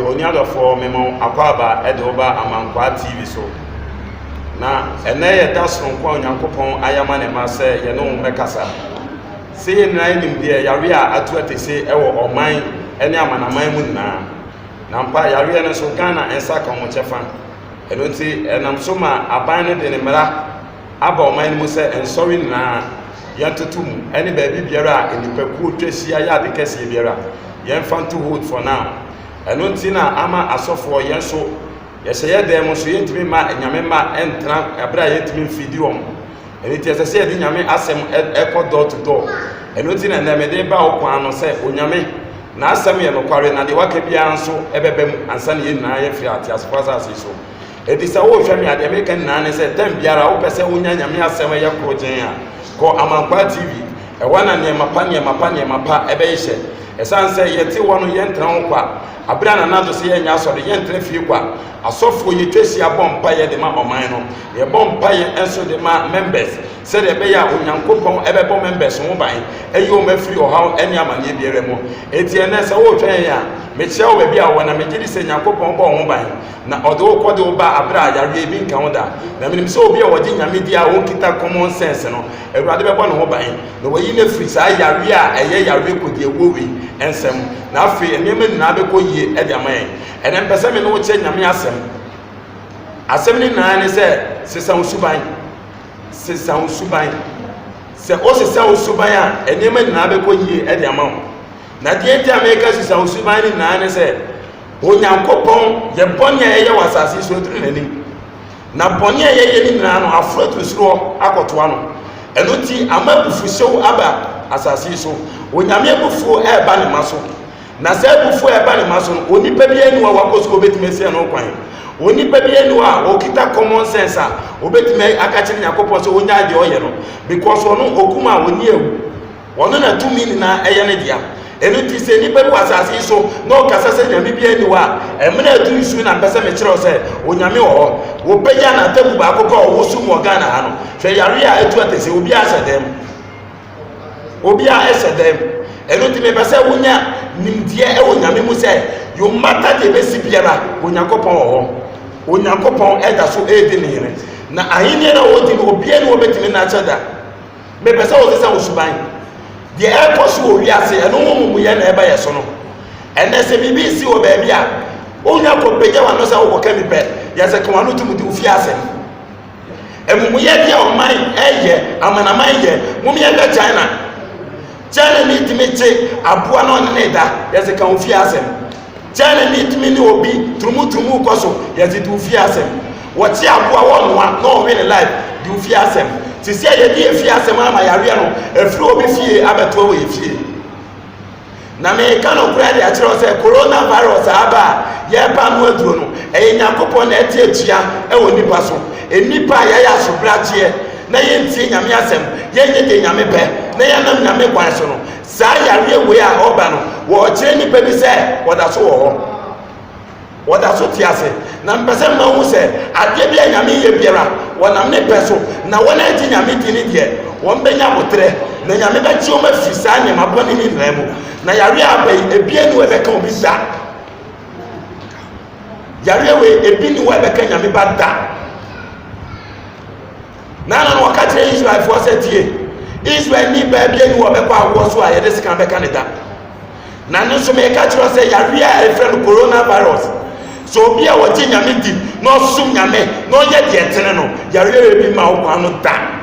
oniado for memo akwaba edoba amankwa TV so na ene ye dason kwa onyankopon ayama ne ma se ye no mekasa se ye nai nim de yare a atu atese ewo oman ene amanaman mu na mpa yare ne so Ghana ensa ka mo chefa eno nti enam so ma aban ne de ne mra aba oman mu se ensori na yantotum ene ba bi biara enipaku twesi aya de kese biara yen fanto hold for now eno nti na ama asofo yen so yeseye dem so yentimi ma nyame ma entra abra yentimi mfidi eni ti yesese ye nyame asem ekọ door to door eno nti na ndemede ba okwan no se onyame na asem ye no kware na de waka bia nso ebebem ansa ne yina ye fi ati asfaza asiso edisa wo hwemi ade meka na ne se tem biara wo pese wonya nyame asem ye krogen a ko Amankwa TV e wana ne mapa ebe yehye esanse yete wono yentra nkwa abra na nado se yenya asode yentra fie kwa asofo yetwesi abompa ye de ma oman no ye bompa ye enso de ma members se de be ya onyankopon ebe bom members ho ban eyo ma free ohaw eni amane biere mo etiene se wo twen ya me kye wo bia wona me gidi se nyankopon bo ho ban na odo kode wo ba abra yare bi nka ho da na minim se obi a wodi nyame di a wo kita common sense no ewrade be bo no ho ban na wayi na free sa yare a eye yare kodi ewowi ensem na afi enema na be ko yie e de aman enen pese me no che nyame asem ni na ne se sesa usuban se o sesa usuban a enema na be ko yie e de aman na die ti America sesa usuban ni na ne se onyankopon ye bonye eye wasase so tru nanim na bonye eye ni na no afrotu suro akoto ano eno ti amabufu sew aba asase so onyame bufu e ba ne maso na se bufu e ba ne maso onipa bi enu wa wakosko betimesi no kwan onipa bi enu a okita common sense a obetime akachiri yakopon so onya de oye no because ono okuma oni ewu ono na tumi ni na eye ne dia enu ti se nipa bi wasase so no kasa se nyame bi enu a emna atu isu na pese me kire o se onyame wo peja na tabu ba akoko wo su mo Ghana ha no hwe yare a etu atese obi asedem enu ti me pese wonya nimdie e wonyame mu se yo mata de besi biara onyankopon wo onyankopon eda so edi ne yire na ahini na wodi no obi enu obetimi na chada me pese wo se usuban de e ko so wi ase enu mu ye na eba ye so no ene se bibi si wo ba bia onya ko peja wa no se wo ka mi pe ya se ko anu tumuti ufi ase emu ye dia o mai eye amana mai ye mu mi ye ga China ni timiche abua no ne da yese kan fi asem China ni timi ni obi trumu koso yese du fi asem woti abua wonwa no win life du fi asem ti se ye di fi asem ama yare no efri obi fie abeto we fie na me kan okura de akiro se coronavirus aba ye pa no aduro no nyankopon na eti atua e woni paso enipa ya so bratie na ye ntie nyame asem ye de nyame pe na ya nam nyame kwan so no sa yare we a oba no wo kire ni pe bi se woda so woda so ti ase na mpese ma hu se ade bia nyame ye biara wonam ne pe so na wona enti nyame di ni de won benya botre na nyame ba chi o ma fi sa nyama boni ni nremu na yare aba ebie ni we be ka obi da yare we ebi ni we be ka nyame ba da na wakati Israel for setie Israel ni ba bia ni wo be kwa wo so aye de sika be Canada na no so me ka kiro say yare a efren coronavirus so bia wo ti nyame di no sum nyame no ye de etene no yare e bi ma wo kwa no da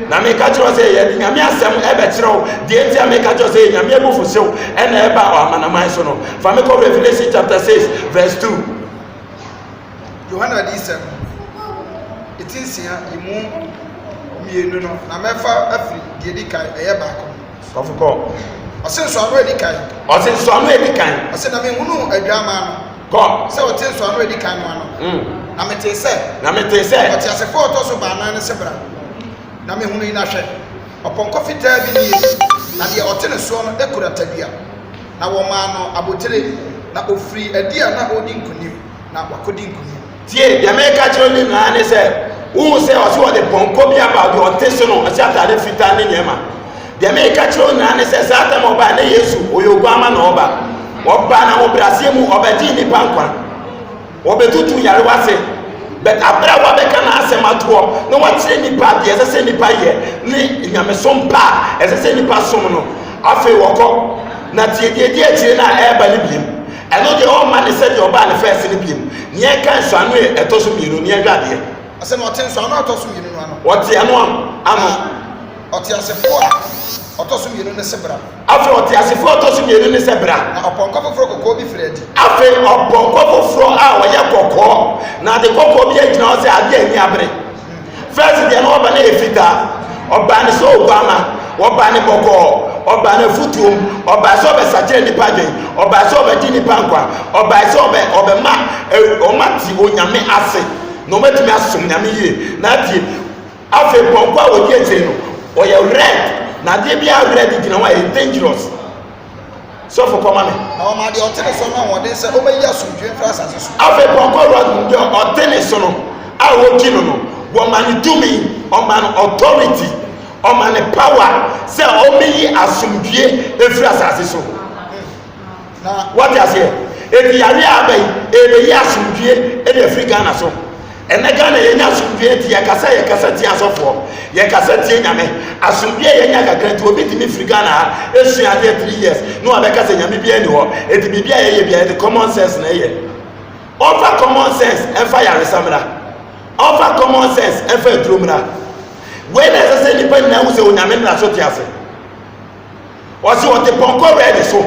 na me ka kiro say ye nyame asem e be kiro de enti me ka kiro say nyame e bufu sew e na e ba o amanaman so no fa me ko Revelation chapter 6 verse 2 Yohana di se itinsia imu mienu no na mefa afri de dikai eye baako of ko osenso anu edikai ose na me hunu adwama no ko se otenso anu edikai no ano na mete se ote asefo oto so ba nan se bra na me hunu ina hwe oponko fitaa bi ni na de otene so no ekura tabia na wo ma no abotire na ofri adia na odi nkunim na wakodi nkunim tie de me ka kiro ni na ne se wo se o so de ponko bi aba do oteso no ase atade fita ne nyema de me ka kiro na ne se sata mo ba na Yesu oyogu ama na oba Obana obrasiemu obedi ni pankwa. Obetutu yare wase. But abra wa beka na asemato no watre nipa de ese nipa ye ni nyamesom pa ese nipa som no afi woko na tiedie atire na eba ni biem eno de all man said your ban first ni biem nie kan so anu etoso mienu nie dwade ase no ten so anu etoso mienu no ano wote anu anu ote asefo otoso mienu ne sebra afi ote asefo otoso mienu ne sebra na oponko foforo kokko bi fredi afi oponko foforo a oye kokko na de kokko bi agina o se ade ani abre first de no oba na efita oba ne so ogama oba ne kokko oba ne futuom oba so be saje ni padwen oba so be di ni pankwa oba so be obema omati onyame ase no metumi asom nyame yie na die afi ponko a odi etire no oye red na de bia red gina wa dangerous so for come me na o ma de otene so na won de se o meyi asomdwe fra asase so afi ponko road ndio otene so no a wo kinu no wo man do me o man authority o man power se o meyi asomdwe efra asase so na what you say edi yare abai ebeyi asomdwe e de Africa na so enega na yenya asomdwe ti yakasa ti asofo yakasa ti nyame asomdwe yenya kakra ti obi ti mi Africa na esu ade 3 years no abeka se nyame bia ni ho edi bibia ye bia the common sense na ye over common sense efa yare samra over common sense efa drumra when ese se nipa na hu se onyame na so ti ase wasi wote ponko ready so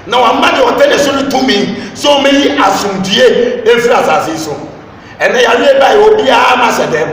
na wa ma de wote ne so to me so meyi asomdwe efra asase so ene ya le bai obi a ma se dem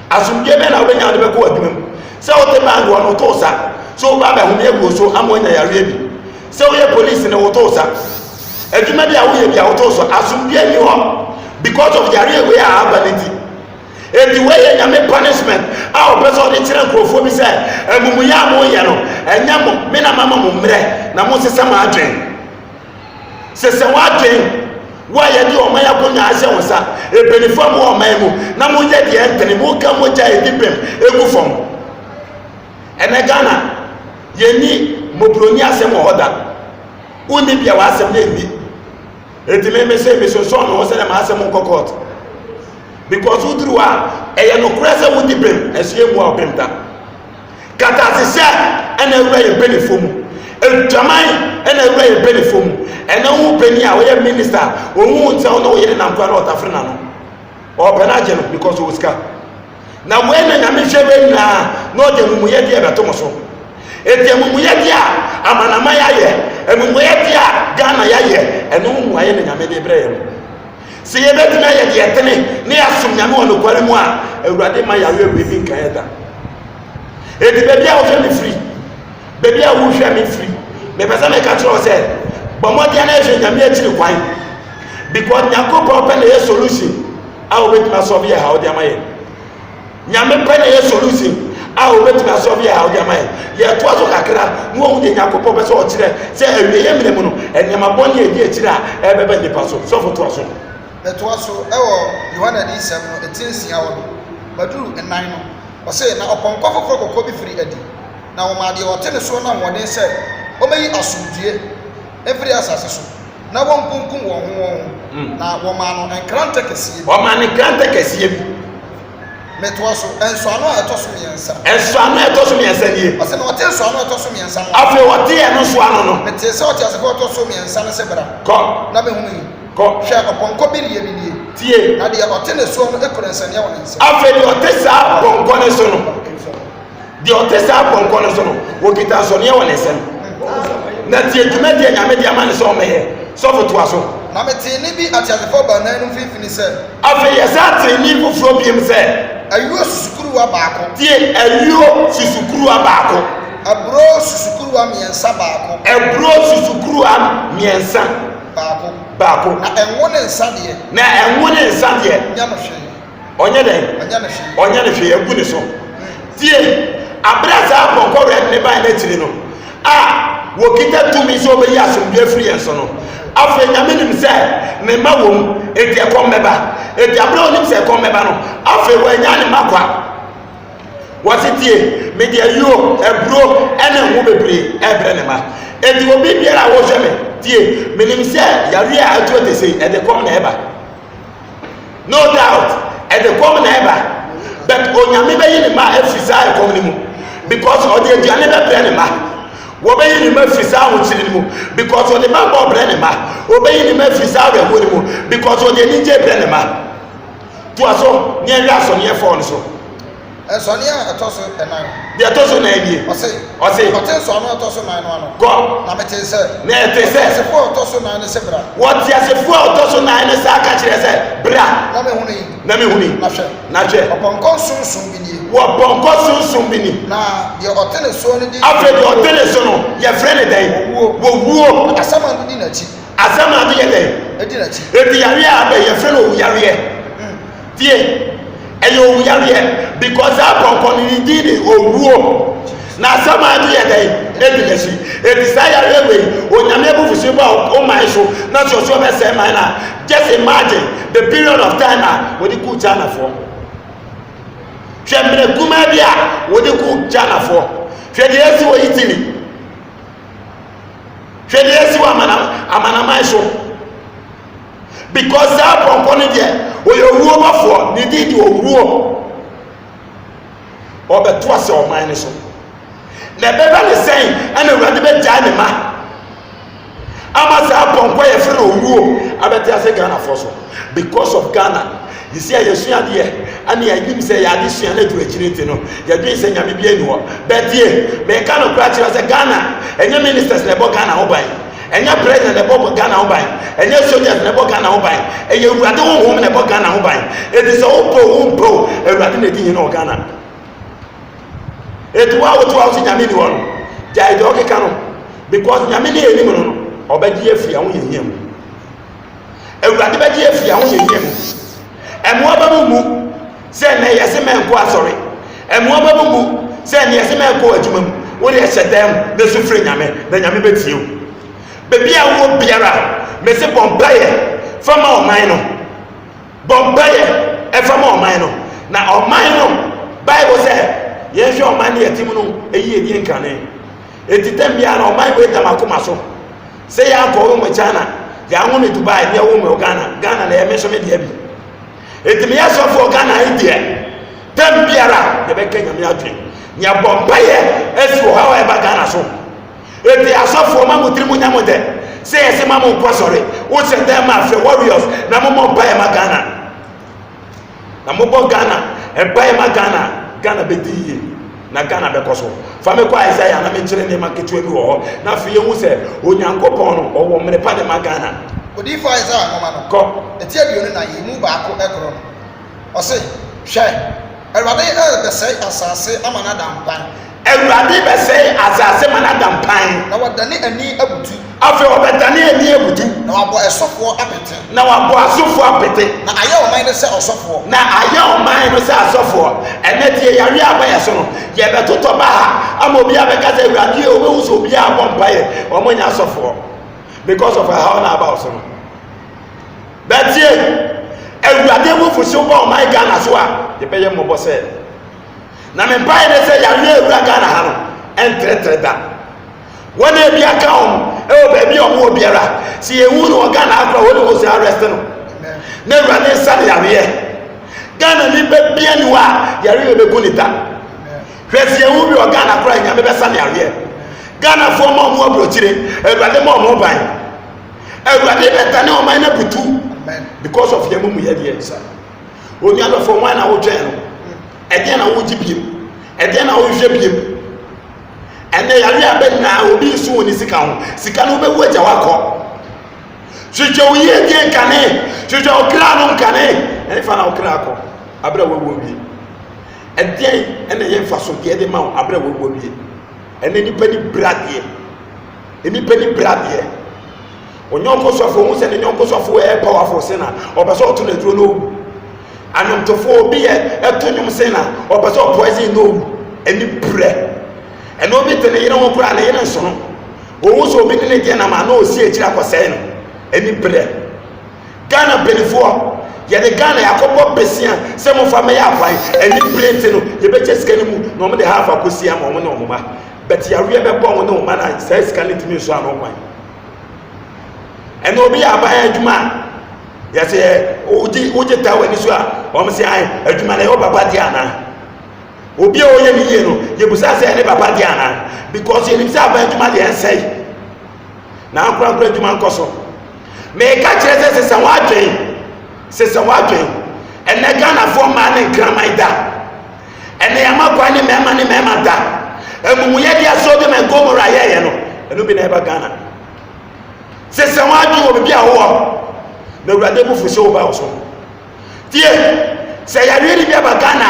asomdwe be na obenya de be ko adwum se wote bang wo no to sa so ba be hu me ego so amonya ya re bi se wo ye police ne wo to sa adwuma bi a wo ye bi a wo to so asomdwe ni ho because of the area we are ability and the way nyame punishment our person de kire nkrofo bi se emumuya mo ye no enyamo me na mama mo mre na mo sesa ma adwen sesa wa adwen wa ye di o ma ya konya ase wonsa ebenifam wo man mu na mo ye de entene mo ka mo ja edipem egu fom ene Ghana ye ni mobroni asem oda uni bia wa asem na emi etime me se me so no se na ma asem kokot because udru a eye no krese wudi bem esiemu a obemta kata se ena ewura ye benifom edwaman ena ewura ye benifom ena hu beni a we minister ohun ntia no ye na nkwa na otafrena no o bena je no because o ska na we na nyame hwebe na no de mumuye de beto mo so eti mumuye de a amanama ya ye mumuye de a Ghana ya ye eno mu aye na nyame de bre ye se ye betina ye de etene ne asom nyame wono kware mu a awurade ma ya we bi nkan ya da eti bebi a wo hwe me free bebi a wo hwe me free me pesa me ka tro se bomodi na hwe nyame akiri kwan because nyakopon pe na ye solution a wo betima solve ye how de amaye nyame pe na ye solution a wo betima solve ye how de amaye ye to aso kakra no wo de nyakopon pe so o kire se awie ye mene mu no enema boni e di akiri a ebebe nipa so so foto aso to aso ewo Yohana di sem no etinsia wo baduru enan no o se na oponko foforo kokko bi firi adi na wo ma de o tene so na wode se o meyi asomdue efiri asase so na won kunkum wo ho na wo ma no enkrante kese o ma ne krante kese bi meto aso enso ano etoso miensa ni o se na o te enso ano etoso miensa no afi o te eno so ano no mete se o te asefo etoso miensa no se bra ko na me hu yi ko hwe oponko bi riye bi tie na de o te ne so no ekoransane wo nsa afi de o te sa bonko ne so no de o te sa bonko ne so no wo kita so ne wo ne sem na tie dwuma de nyame de amane so meye so foto aso na mete ni bi atiasefo ba na no fifini se afi ye sa te ni fufuro bi em se ayuo susukuru wa baako tie ayuo susukuru wa baako abro susukuru wa miensa baako ebro susukuru wa miensa baako na enwo ne nsa de nya no hwe onye den onye ne hwe egu ne so tie abraza bonko red ne ba na tiri no a wo kita tumi so be ya so be free enso no afa nyame nim se ne ma wom eti ekom meba eti abra onim se ekom meba no afa wo nya ne makwa wasitie me de ayo ebro ene ho bebre ebre ne ma eti obi biara wo hwe me tie menim say yare a atu de say e de come na eba no doubt e de come na eba but onyame be yi ni ma afisa e come ni mu because o de aduane be bre ni ma wo be yi ni ma afisa ho chiri ni mu because o de ma bo bre ni ma o be yi ni ma afisa we ho ni mu because o de ni je bre ni ma to aso ni eri aso ni e fo ni so so ni a to so enan de to so na ebie o se so no to so na no ano go na mete se na te se se fo to so na ne se bra what ya se fo to so na ne sa ka kire se bra na me huni na hwe oponko sunsun bi ni wo bonko sunsun bi ni na de otene so ni di afre de otene so no ye frene den wo wuo asama ndi na chi asama ndi ye den edi na chi edi yare a be ye frene wo yare tie eyo wo yare because abonko ni di owuo na asama ndi ye den edi na chi edi sa yare we onyame bu fusi ba o man so na so be say man na just imagine the period of time we di ku China for hwemre kuma bia we di ku China for hwe de esi wo Italy hwe de esi wo amana man so because that bonko de we owuo bafo ni di owuo obeto ase o man so na beba le sen ana urade be ja ne ma ama sa bonko ye fere owuo abeti ase Ghana for so because of Ghana you see ayesua de ani yim say ya de sua na du akirete no ya de say nyame bia ni ho betie me ka no kwa kire say Ghana enye ministers le bo Ghana ho ban enye president le bo Ghana ho ban enye soldiers le bo Ghana ho ban eye urade honhom le bo Ghana ho ban it is opo urade na di hin no Ghana etu wa wotu wa nyame ni ho no jai do ke ka no because nyame ni enim no obaji afia ho yehiem urade baji afia ho yehiem emwa ba mu se na yese menko asori emwa ba mu se na yese menko adwuma mu wo de hyedam na sufre nyame na nyame betie bebi a wo biara me se bompaye fama oman no bompaye e fama oman no na oman no Bible say ye hwe oman ne yatim no eyi edi nkane etitem bia na oman we tamakoma so se ya ko wo mo China ya ho ne Dubai ne wo mo Ghana na ye me so me dia bi etimi ya so for Ghana idea tem biara ye be kenya me adwen nya bompaye esu hawa e ba Ghana so eti asofo ma mutiri mu nyamo de se yesi ma mo kwasore wo se dem ma fe warriors na mo bompaye ma Ghana na mo bo Ghana e baye ma Ghana be diye na Ghana be koso fa me kwa Isaiah na me kire ne ma ketu bi wo na fe ye hu se onyankopon no owo mre pa de ma Ghana odi fa Isaiah no ma no ko eti aduonu na ye mu ba ko ekro no o se hwe Erade be say asase amana dampan Erade be say asase mana dampan na wadane ani abutu afi obedane ani abutu na wabo esofo apete na wabo asofo apete na aya o man se osofo na aya o man se asofo enetie yare abaya so no ye betoto ba ha ama obi abeka say Erade o be wuso obi abompa ye o monya asofo because of how na about so no but ye Erade wo fuso ba o man Ghana so a ye be ye mbo say na me pai de say yare Ewura Ghana ha no entretre da wona bi aka e o ba bi o mo biara si ewu no Ghana akwa wo no so arrest no na Ewurade sa de yare Ghana ni be bia ni wa yare be kunita hwesi ewu bi o Ghana akwa nya me be sa de yare Ghana fo mo mo abrochire Ewurade mo ban Ewurade be tane o man na butu because of yamu mu yade sir oni ado fo wan na wo twen no ede na wo jibiem ede na wo hwe biem ene yare abe na obi su oni sika ho sika no be wo agya wakọ hwehwe wo ye die nkane hwehwe o kra no nkane ene fa na o kra akọ abra wo wo bi ede ene ye fa so de de ma abra wo wo bi ene ni pani brade eni pani brade onyonko sofo hu se ne nyonko sofo e powerful se na obeso oto na duro no anyomtofo obi eto nyom se na obeso poison no eni bre ene obi tene yire won kura na yire nso no owu so obi ne de na ma na osi ekira kwose no eni bre Ghana benefo ye de Ghana yakobo besia se mo fa me ya kwan eni bre te no ye be cheska ne mu no mo de half akosi ama mo ne omuma but ya we be bo mo ne omuma na sai sika ne timi so ano kwan ɛna obi yɛ aban adwuma yɛsɛ wogye ta w'ani so a wɔn sɛ adwuma na ɛwɔ papa di ana obi a ɔyɛ ne yie no yɛbusa sɛ ɛne papa di ana because yɛnim sɛ aban adwuma deɛ ɛnsɛe na ankorankora adwuma nkɔ so meka kyerɛ sɛ sesɛ wadwen ɛnɛ Ghanafoɔ mmaa ne nkraman da ɛnɛ yɛama kwa ne mmarima da amumuyɛdeɛ Sodom and Gomorrah yɛyɛ no ɛno bi na ɛba Ghana sesɛ wadwen wɔ biribi a wowɔ na Awurade bufu hyɛ wo ba wo so tie sɛ yɛareɛ ne bi aba Ghana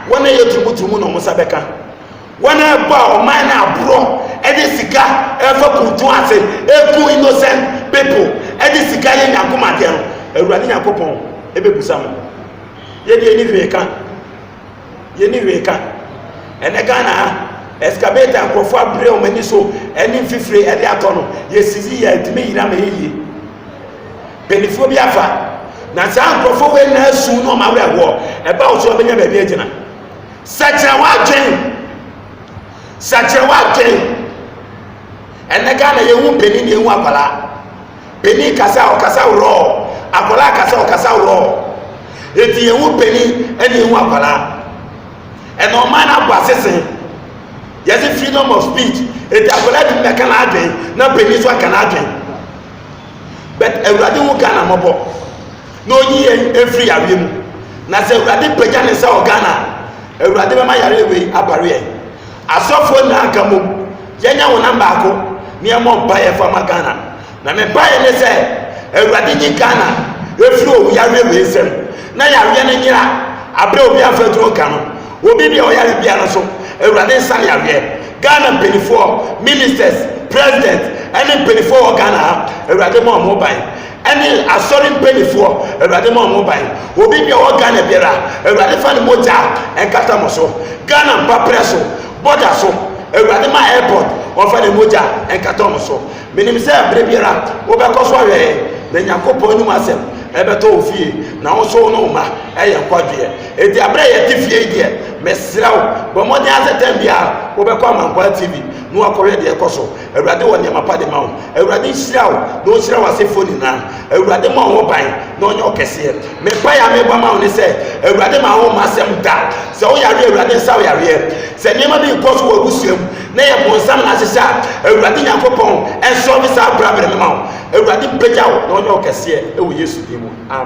wɔn a yɛ turumuturumu na ɔmo nsa bɛka wɔn a ɛbɔ a ɔman no aborɔ ɛde sika ɛfa kuntu ase eku innocent people ɛde sika yɛ nyankomadeɛ no Awurade Nyankopɔn ɛbɛbusa mo yɛde yɛni hwee ka ɛnɛ Ghana excavator nkurɔfoɔ abrɛ wɔn ani so ɛne mfifire ɛde atɔ no yɛsisi yɛ ɛtumi yira ma yɛyie mpanyinfoɔ bi afa na saa nkurɔfoɔ wei na asu na ɔmo awerɛhoɔ ɛba wo so ɔbɛnya baabi agyina sakyerɛ wadwen ɛnɛ Ghana yɛhu mpanin na yɛhu akwalaa mpanin kasa ɔkasa worɔ akwalaa kasa ɔkasa worɔ eti yɛhu mpanin ɛna yɛhu akwalaa ɛna ɔman na abɔ asese yɛsɛ freedom of speech eti akwalaa di mmɛka na adwen na mpanin so aka na adwen but Awurade hu Ghana mmɔbɔ na onyi yɛn efiri yareɛ mu na sɛ Awurade pagya ne nsa wɔ Ghana Awurade bɛma yareɛ wei abare yɛn asɔfoɔ na aka mom yɛnya wo nam baako ne ɛmɔ mpa yɛ fama Ghana na me mpa yɛ ne sɛ Awurade nyi Ghana efiri owu yareɛ wei nsɛm na yareɛ no nyira abrɛ obi afa duro ka no obi bi a ɔyare biara so Awurade nsa ne yareɛ Ghana mpanyinfoɔ ministers president ɛne mpanyinfoɔ wɔ Ghana ha Awurade ma ɔmo ban ɛne asɔre mpanyinfoɔ Awurade ma ɔmo ban obi bi a ɔwɔ Ghana biara Awurade fa ne mogya ɛnkata mo so Ghana mpaprɛ so border so Awurade ma airport ɔfa ne mogya ɛnkata ɔmo so menim sɛ abere biara wobɛkɔ so ahwɛ na Nyankopɔn anim asɛm ɛbɛtɔ wo fie na wo so no ma ɛyɛ nkwadweɛ eti abere yɛ te fie deɛ mesrɛ wo bɔ mmɔden asɛ tɛm biara wobɛkɔ Amankwa TV na wakɔhwɛ deɛ ɛkɔ so Awurade wɔ nneɛma pa de ma wo Awurade nhyira wo na ɔnhyira w'asefoɔ nyinaa Awurade ma wo ban na ɔnyɛ ɔkɛseɛ mepa yɛ a meba ma wo ne sɛ Awurade ma wo ma asɛm da sɛ woyare Awurade nsa wo yareɛ sɛ nneɛma bi nkɔ so wɔ abusuam na yɛ bɔnsam na ahyehyɛ a Awurade Nyankopɔn ɛnsɔre saa brabere ma wo Awurade mpagya wo na ɔnyɛ ɔkɛseɛ ɛwɔ Yesu din mu amen.